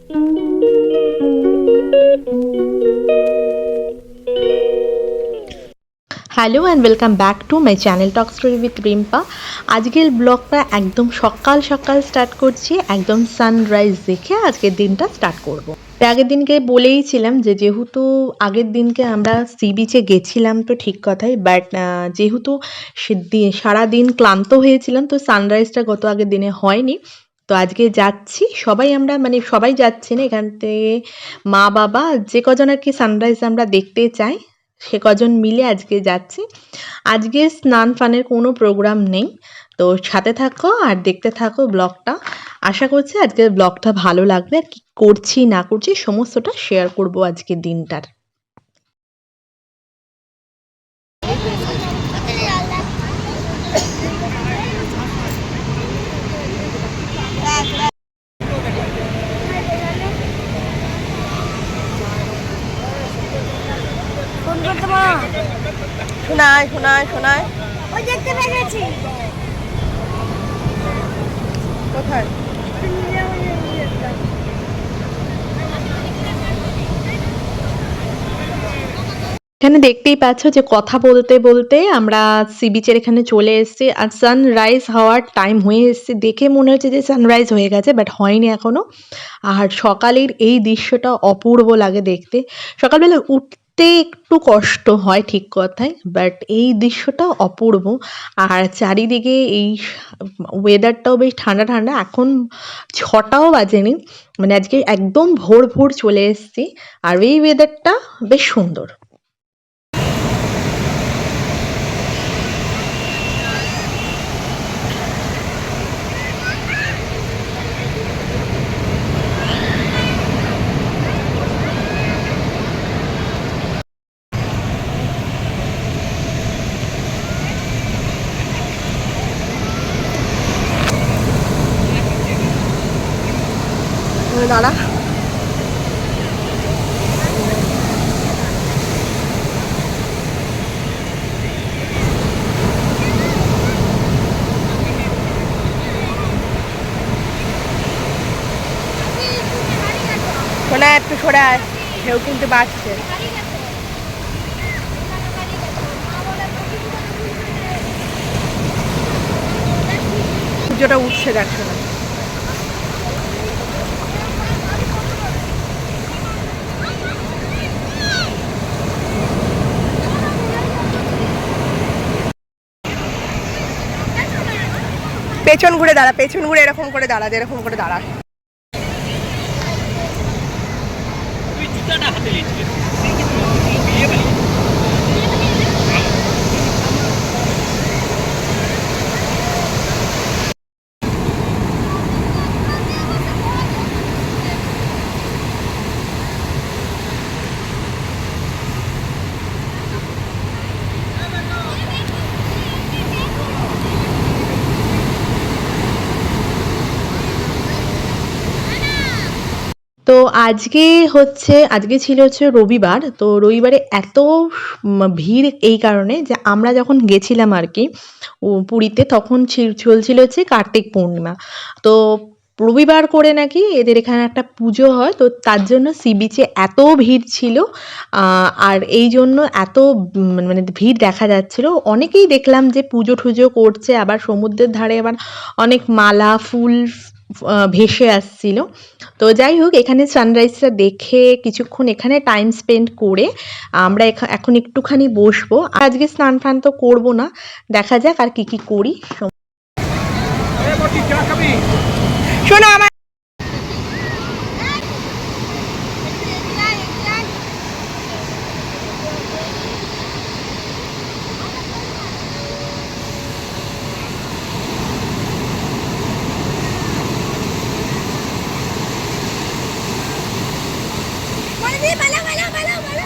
Hello and welcome back to my channel talk story with Rimpa. আজকের ব্লগটা একদম সকাল সকাল স্টার্ট করছি, একদম সানরাইজ দেখে আজকের দিনটা স্টার্ট করব। আগের দিনকে বলেইছিলাম যে যেহেতু আগের দিনকে আমরা সি বিচে গেছিলাম তো ঠিক কথাই, বাট যেহেতু সারাদিন ক্লান্ত হয়েছিলাম তো সানরাইজটা গত আগের দিনে হয়নি। তো আজকে যাচ্ছি, সবাই আমরা মানে সবাই যাচ্ছি না, এখান থেকে মা বাবা যে কজন আর কি সানরাইজ আমরা দেখতে চাই সে কজন মিলে আজকে যাচ্ছি। আজকে স্নান ফানের কোনো প্রোগ্রাম নেই, তো সাথে থাকো আর দেখতে থাকো ব্লগটা। আশা করছি আজকের ব্লগটা ভালো লাগবে, আর কি করছি না করছি সমস্তটা শেয়ার করব আজকের দিনটার। শোনায় শোনায় শোনায় ওই দেখতে পেয়েছি কোথায়? এখানে দেখতেই পাচ্ছ যে কথা বলতে বলতে আমরা সি বিচের এখানে চলে এসেছি, আর সানরাইজ হওয়ার টাইম হয়ে এসছে। দেখে মনে হচ্ছে যে সানরাইজ হয়ে গেছে, বাট হয়নি এখনো। আর সকালের এই দৃশ্যটা অপূর্ব লাগে দেখতে। সকালবেলা উঠতে একটু কষ্ট হয় ঠিক কথাই, বাট এই দৃশ্যটা অপূর্ব। আর চারিদিকে এই ওয়েদারটাও বেশ ঠান্ডা ঠান্ডা। এখন 6টাও বাজেনি, মানে আজকে একদম ভোর ভোর চলে এসেছি, আর এই ওয়েদারটা বেশ সুন্দর। দাঁড়া, শোনা একটু সরে আয়, ঢেউ কিন্তু বাড়ছে। সূর্যটা উঠছে দেখছো না? পেছন ঘুরে দাঁড়া, পেছন ঘুরে এরকম করে দাঁড়া, যেরকম করে দাঁড়া। তো আজকে ছিল হচ্ছে রবিবার। তো রবিবারে এত ভিড় এই কারণে যে আমরা যখন গেছিলাম আর কি পুরীতে, তখন চলছিল হচ্ছে কার্তিক পূর্ণিমা। তো রবিবার করে নাকি এদের এখানে একটা পুজো হয়, তো তার জন্য সি বিচে এত ভিড় ছিল। আর এই জন্য এত মানে ভিড় দেখা যাচ্ছিল। অনেকেই দেখলাম যে পুজো টুজো করছে, আবার সমুদ্রের ধারে আবার অনেক মালা ফুল ভেসে আসছিল। তো যাই হোক, এখানে সানরাইজটা দেখে কিছুক্ষণ এখানে টাইম স্পেন্ড করে আমরা এখন একটুখানি বসবো। আজকে স্নান ফান তো করবো না, দেখা যাক আর কি কি করি। শোনো আমার ভালো ভালো ভালো ভালো।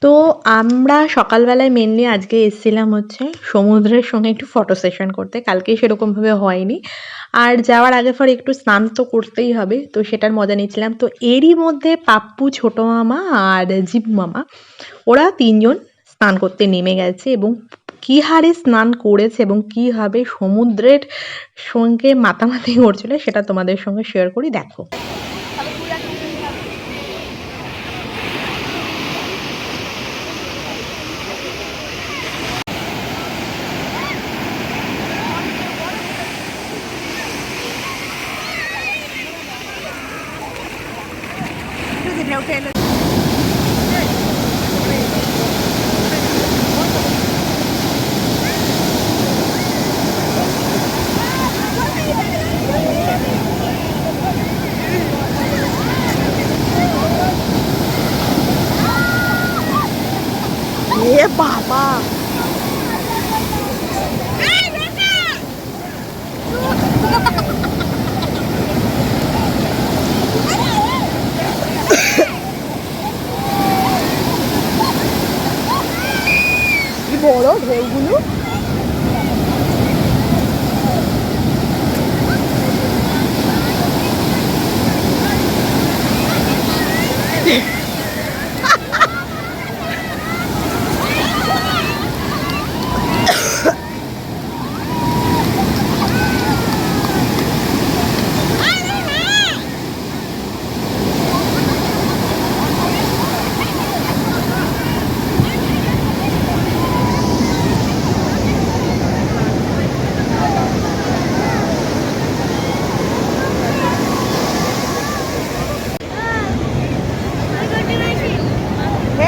তো আমরা সকালবেলায় মেনলি আজকে এসেছিলাম হচ্ছে সমুদ্রের সঙ্গে একটু ফটো সেশন করতে। কালকে সেরকমভাবে হয়নি। আর যাওয়ার আগে পরে একটু স্নান তো করতেই হবে। তো সেটার মজা নিচ্ছিলাম। তো এরই মধ্যে পাপ্পু, ছোট মামা আর জিপু মামা ওরা ৩ জন স্নান করতে নেমে গেছে এবং কী হারে স্নান করেছে এবং কীভাবে সমুদ্রের সঙ্গে মাতামাতি করছিল সেটা তোমাদের সঙ্গে শেয়ার করি, দেখো। ঢেউ খেলে এ বাবা, কি বড় ঢেউগুলো।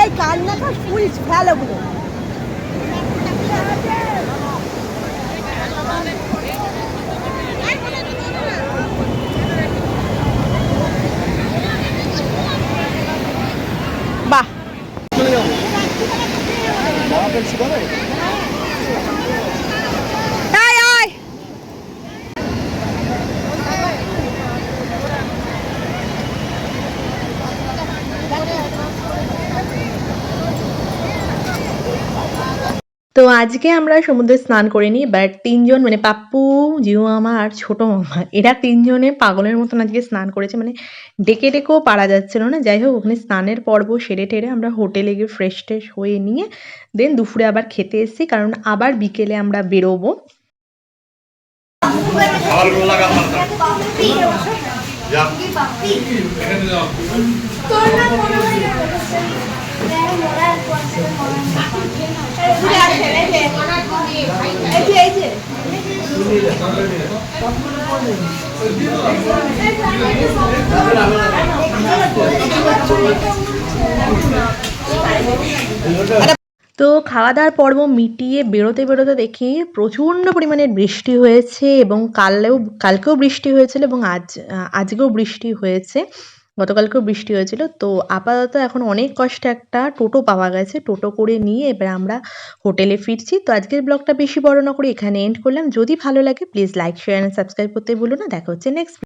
এই কান্না কর, ফুল ফেল ওগুলো। বাহ, আয় আয়। তো আজকে আমরা সমুদ্রে স্নান করিনি, বাট ৩ জন মানে পাপ্পু, জিউ মামা আর ছোট মামা এরা ৩ জনে পাগলের মতন আজকে স্নান করেছে। মানে ডেকে ডেকেও পারা যাচ্ছিল না। যাই হোক, ওখানে স্নানের পর্ব সেরে টেরে আমরা হোটেলে গিয়ে ফ্রেশ ট্রেশ হয়ে নিয়ে দেন দুপুরে আবার খেতে এসেছি, কারণ আবার বিকেলে আমরা বেরোবো। তো খাওয়া দাওয়ার পর্ব মিটিয়ে বেরোতে বেরোতে দেখি প্রচণ্ড পরিমাণে বৃষ্টি হয়েছে এবং কালকেও বৃষ্টি হয়েছিল এবং আজকেও বৃষ্টি হয়েছে। গতকালকেও বৃষ্টি হয়েছিল। তো আপাতত এখন অনেক কষ্টে একটা টোটো পাওয়া গেছে। টোটো করে নিয়ে এবার আমরা হোটেলে ফিরছি। তো আজকের ব্লগটা বেশি বড় না করে এখানে এন্ড করলাম। যদি ভালো লাগে please like, share and subscribe করতে ভুলো না। দেখা হচ্ছে নেক্সট